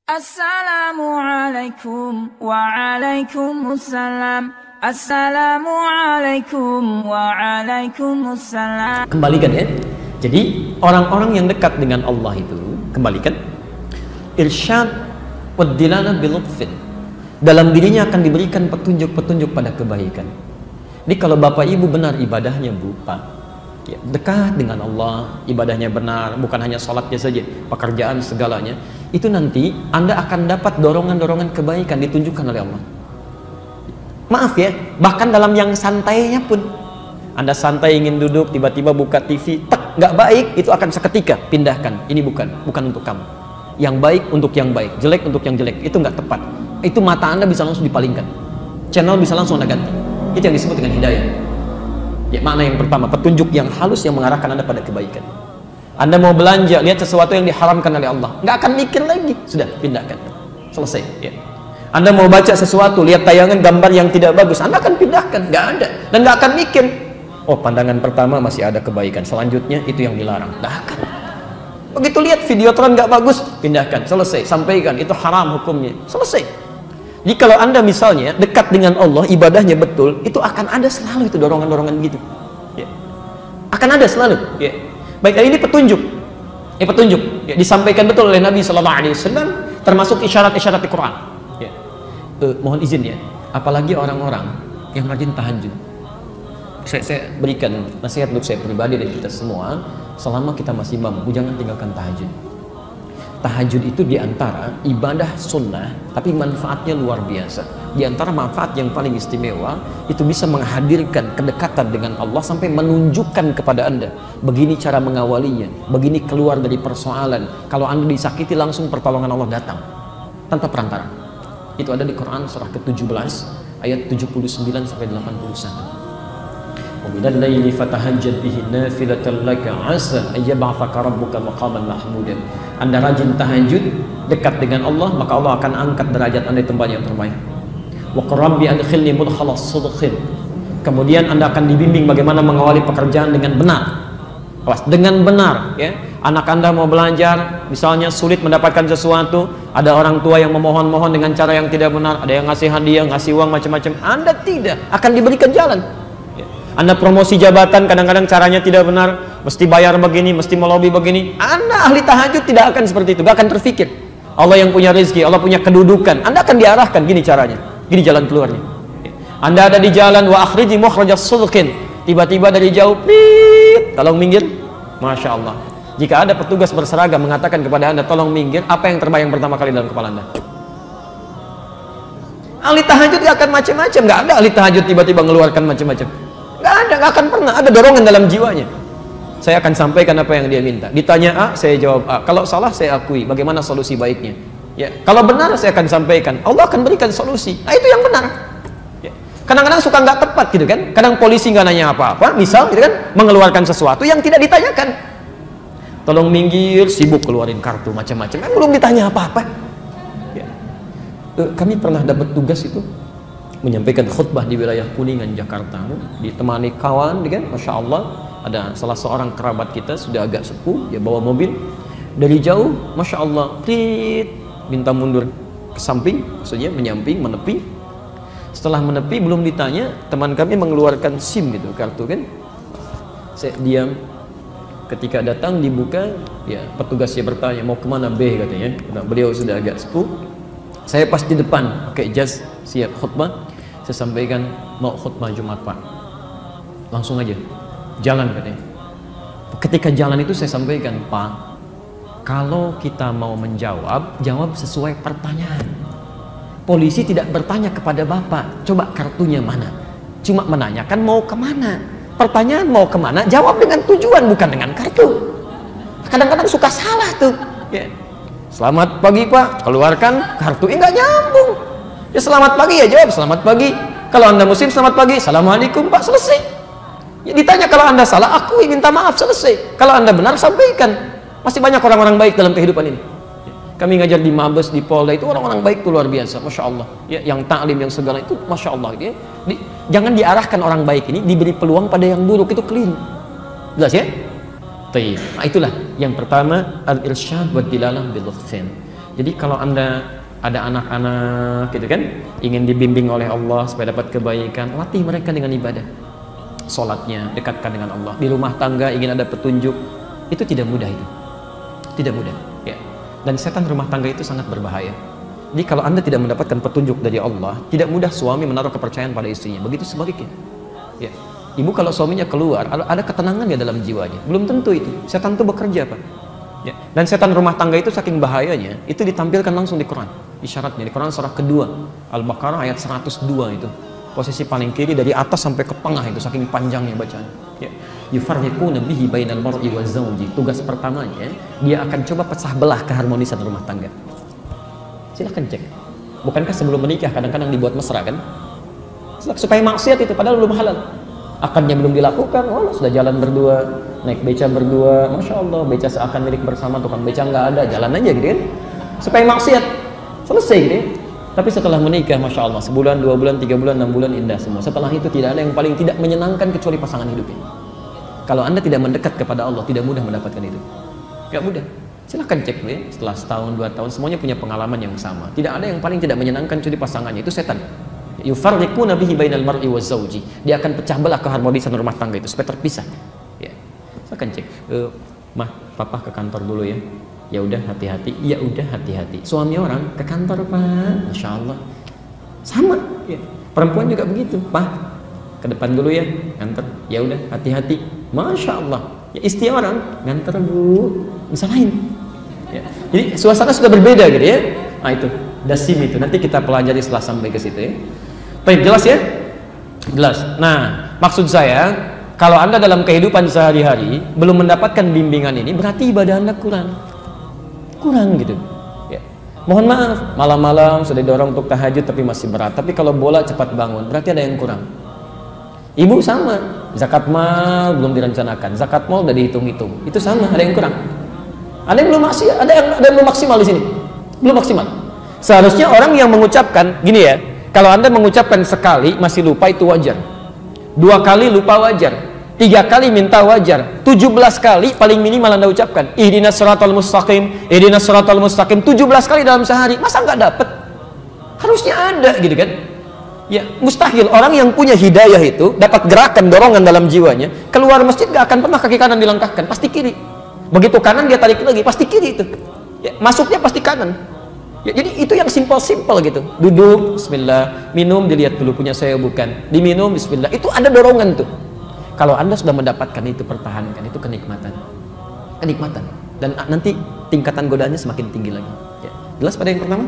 Assalamualaikum waalaikumsalam. Assalamualaikum waalaikumsalam. Kembalikan ya. Jadi orang-orang yang dekat dengan Allah itu, kembalikan, irsyad wad dilalah bil lutfin. Dalam dirinya akan diberikan petunjuk-petunjuk pada kebaikan. Jadi kalau bapak ibu benar ibadahnya, Bu, Pak, ya, dekat dengan Allah, ibadahnya benar, bukan hanya sholatnya saja, pekerjaan segalanya, itu nanti Anda akan dapat dorongan-dorongan kebaikan ditunjukkan oleh Allah. Maaf ya, bahkan dalam yang santainya pun, Anda santai ingin duduk, tiba-tiba buka TV, tak, nggak baik, itu akan seketika pindahkan. Ini bukan untuk kamu. Yang baik untuk yang baik, jelek untuk yang jelek, itu nggak tepat. Itu mata Anda bisa langsung dipalingkan, channel bisa langsung Anda ganti. Itu yang disebut dengan hidayah. Ya, makna yang pertama, petunjuk yang halus yang mengarahkan Anda pada kebaikan. Anda mau belanja, lihat sesuatu yang diharamkan oleh Allah, nggak akan mikir lagi, sudah pindahkan, selesai. Ya. Anda mau baca sesuatu, lihat tayangan gambar yang tidak bagus, Anda akan pindahkan, nggak ada, dan nggak akan mikir. Oh, pandangan pertama masih ada kebaikan, selanjutnya itu yang dilarang, nggak akan. Begitu lihat video tren nggak bagus, pindahkan, selesai, sampaikan itu haram hukumnya, selesai. Jadi kalau Anda misalnya dekat dengan Allah, ibadahnya betul, itu akan ada selalu itu dorongan-dorongan gitu. Ya. Akan ada selalu. Ya. Baik, ini petunjuk. Petunjuk. Ya, disampaikan betul oleh Nabi SAW, termasuk isyarat-isyarat di Quran. Ya. Mohon izin ya, apalagi orang-orang yang rajin tahajud. Saya berikan nasihat untuk saya pribadi dan kita semua, selama kita masih mampu, jangan tinggalkan tahajud. Tahajud itu diantara ibadah sunnah, tapi manfaatnya luar biasa. Diantara manfaat yang paling istimewa, itu bisa menghadirkan kedekatan dengan Allah sampai menunjukkan kepada Anda, begini cara mengawalinya, begini keluar dari persoalan. Kalau Anda disakiti, langsung pertolongan Allah datang, tanpa perantara. Itu ada di Quran surah ke-17, ayat 79 sampai 81. وَمِنَ اللَّيْلِ فَتَهَجَّدْ بِهِ نَافِلَةً لَكَ عَسَىٰ أَن يَبْعَثَكَ رَبُّكَ مَقَامًا مَحْمُودًا. Anda rajin tahajud, dekat dengan Allah, maka Allah akan angkat derajat Anda di tempat yang terbaik. وَقُلْ رَبِّ أَدْخِلْنِي مُدْخَلَ صِدْقٍ. Kemudian Anda akan dibimbing bagaimana mengawali pekerjaan dengan benar. Dengan benar, ya. Anak Anda mau belajar, misalnya sulit mendapatkan sesuatu, ada orang tua yang memohon-mohon dengan cara yang tidak benar, ada yang ngasih hadiah, ngasih uang macam-macam, Anda tidak akan diberikan jalan. Anda promosi jabatan, kadang-kadang caranya tidak benar, mesti bayar begini, mesti melobi begini. Anda ahli tahajud tidak akan seperti itu, gak akan terfikir. Allah yang punya rezeki, Allah punya kedudukan, Anda akan diarahkan, gini caranya, gini jalan keluarnya. Anda ada di jalan, wa akhriji mukhrajas sidqin, tiba-tiba dari jauh, plit, tolong minggir, Masya Allah. Jika ada petugas berseragam mengatakan kepada Anda, tolong minggir, apa yang terbayang pertama kali dalam kepala Anda? Ahli tahajud gak akan macam-macam, gak ada ahli tahajud tiba-tiba mengeluarkan macam-macam. Nggak ada, nggak akan pernah ada dorongan dalam jiwanya. Saya akan sampaikan apa yang dia minta. Ditanya A, saya jawab A. Kalau salah, saya akui. Bagaimana solusi baiknya? Ya, kalau benar, saya akan sampaikan. Allah akan berikan solusi. Nah, itu yang benar. Ya. Kadang-kadang suka nggak tepat gitu kan. Kadang polisi nggak nanya apa-apa. Misal, gitu kan, mengeluarkan sesuatu yang tidak ditanyakan. Tolong minggir, sibuk keluarin kartu macam-macam. Belum ditanya apa-apa. Ya. Kami pernah dapat tugas itu, menyampaikan khutbah di wilayah Kuningan, Jakarta, ditemani kawan, kan, Masya Allah, ada salah seorang kerabat kita, sudah agak sepuh, dia bawa mobil, dari jauh, Masya Allah, plit, minta mundur ke samping, maksudnya menyamping, menepi. Setelah menepi, belum ditanya, teman kami mengeluarkan SIM gitu, kartu kan, saya diam. Ketika datang, dibuka, ya petugasnya bertanya, mau kemana B katanya, nah, beliau sudah agak sepuh. Saya pas di depan, pakai jas, siap khutbah. Saya sampaikan, mau khutbah Jumat Pak. Langsung aja, jalan katanya. Ketika jalan itu saya sampaikan, Pak, kalau kita mau menjawab, jawab sesuai pertanyaan. Polisi tidak bertanya kepada Bapak, coba kartunya mana. Cuma menanyakan mau kemana. Pertanyaan mau kemana, jawab dengan tujuan, bukan dengan kartu. Kadang-kadang suka salah tuh. Ya. Selamat pagi Pak, keluarkan kartu, nggak nyambung. Ya selamat pagi ya jawab selamat pagi. Kalau Anda muslim selamat pagi, assalamualaikum Pak, selesai. Ya, ditanya kalau Anda salah, akui, minta maaf, selesai. Kalau Anda benar, sampaikan. Masih banyak orang-orang baik dalam kehidupan ini. Ya, kami ngajar di Mabes, di Polda, itu orang-orang baik itu luar biasa, Masya Allah. Ya, yang taklim, yang segala itu, Masya Allah. Ya. Jangan diarahkan orang baik ini, diberi peluang pada yang buruk, itu clean. Jelas ya? Nah, itulah yang pertama, al-irsyad wa dilalah bil lutfin. Jadi kalau Anda ada anak-anak gitu kan, ingin dibimbing oleh Allah supaya dapat kebaikan, latih mereka dengan ibadah. Sholatnya dekatkan dengan Allah. Di rumah tangga ingin ada petunjuk, itu tidak mudah itu. Tidak mudah, ya. Dan setan rumah tangga itu sangat berbahaya. Jadi kalau Anda tidak mendapatkan petunjuk dari Allah, tidak mudah suami menaruh kepercayaan pada istrinya. Begitu sebaliknya. Ya. Ibu kalau suaminya keluar, ada ketenangan ya dalam jiwanya. Belum tentu itu. Setan itu bekerja, Pak. Ya. Dan setan rumah tangga itu saking bahayanya, itu ditampilkan langsung di Quran. Isyaratnya di Quran surah kedua, Al-Baqarah ayat 102 itu. Posisi paling kiri dari atas sampai ke tengah itu, saking panjangnya bacaan. Ya. Yufarriquna bihi bainal mar'i wa zawji. Tugas pertamanya, dia akan coba pecah belah keharmonisan rumah tangga. Silahkan cek. Bukankah sebelum menikah kadang-kadang dibuat mesra kan? Supaya maksiat itu padahal belum halal. Akadnya belum dilakukan, oh sudah jalan berdua, naik beca berdua, masya Allah, beca seakan milik bersama, tukang beca nggak ada, jalan aja gitu kan? Supaya maksiat, selesai gitu ya. Tapi setelah menikah, masya Allah, sebulan, 2 bulan, 3 bulan, 6 bulan indah semua. Setelah itu tidak ada yang paling tidak menyenangkan kecuali pasangan hidupnya. Kalau Anda tidak mendekat kepada Allah, tidak mudah mendapatkan itu. Gak mudah. Silahkan cek ya, setelah setahun, 2 tahun, semuanya punya pengalaman yang sama. Tidak ada yang paling tidak menyenangkan kecuali pasangannya, itu setan. Yufarriquna bihi bainal mar'i wa zawji. Dia akan pecah belah keharmonisan rumah tangga itu supaya terpisah. Ya. Silahkan cek. Mah, papa ke kantor dulu ya. Ya udah hati-hati. Ya udah hati-hati. Suami orang ke kantor, Pak. Masya Allah. Sama. Ya. Perempuan juga begitu, Pak. Ke depan dulu ya, nganter. Ya udah hati-hati. Masya Allah. Ya, istri orang nganter, Bu. Bisa lain. Ya. Jadi suasana sudah berbeda gitu ya. Nah itu dasim itu nanti kita pelajari setelah sampai ke situ ya. Baik, jelas ya? Jelas. Nah, maksud saya kalau Anda dalam kehidupan sehari-hari belum mendapatkan bimbingan ini, berarti ibadah Anda kurang gitu ya. Mohon maaf, malam-malam sudah didorong untuk tahajud tapi masih berat. Tapi kalau bola cepat bangun, berarti ada yang kurang. Ibu sama, zakat mal belum direncanakan, zakat mal udah dihitung-hitung, itu sama, ada yang kurang. Ada yang belum maksimal, ada yang belum maksimal di sini, belum maksimal. Seharusnya orang yang mengucapkan gini ya, kalau Anda mengucapkan sekali masih lupa itu wajar, 2 kali lupa wajar, 3 kali minta wajar, 17 kali paling minimal Anda ucapkan ihdinas siratal mustaqim, ihdinas siratal mustaqim 17 kali dalam sehari, masa nggak dapet? Harusnya ada gitu kan. Ya, mustahil orang yang punya hidayah itu dapat gerakan dorongan dalam jiwanya, keluar masjid gak akan pernah kaki kanan dilangkahkan, pasti kiri. Begitu kanan dia tarik lagi, pasti kiri itu. Ya, masuknya pasti kanan. Ya, jadi itu yang simpel-simpel gitu. Duduk, bismillah, minum dilihat dulu punya saya bukan. Diminum, bismillah. Itu ada dorongan tuh. Kalau Anda sudah mendapatkan itu, pertahankan, itu kenikmatan. Kenikmatan. Dan nanti tingkatan godaannya semakin tinggi lagi. Ya. Jelas pada yang pertama?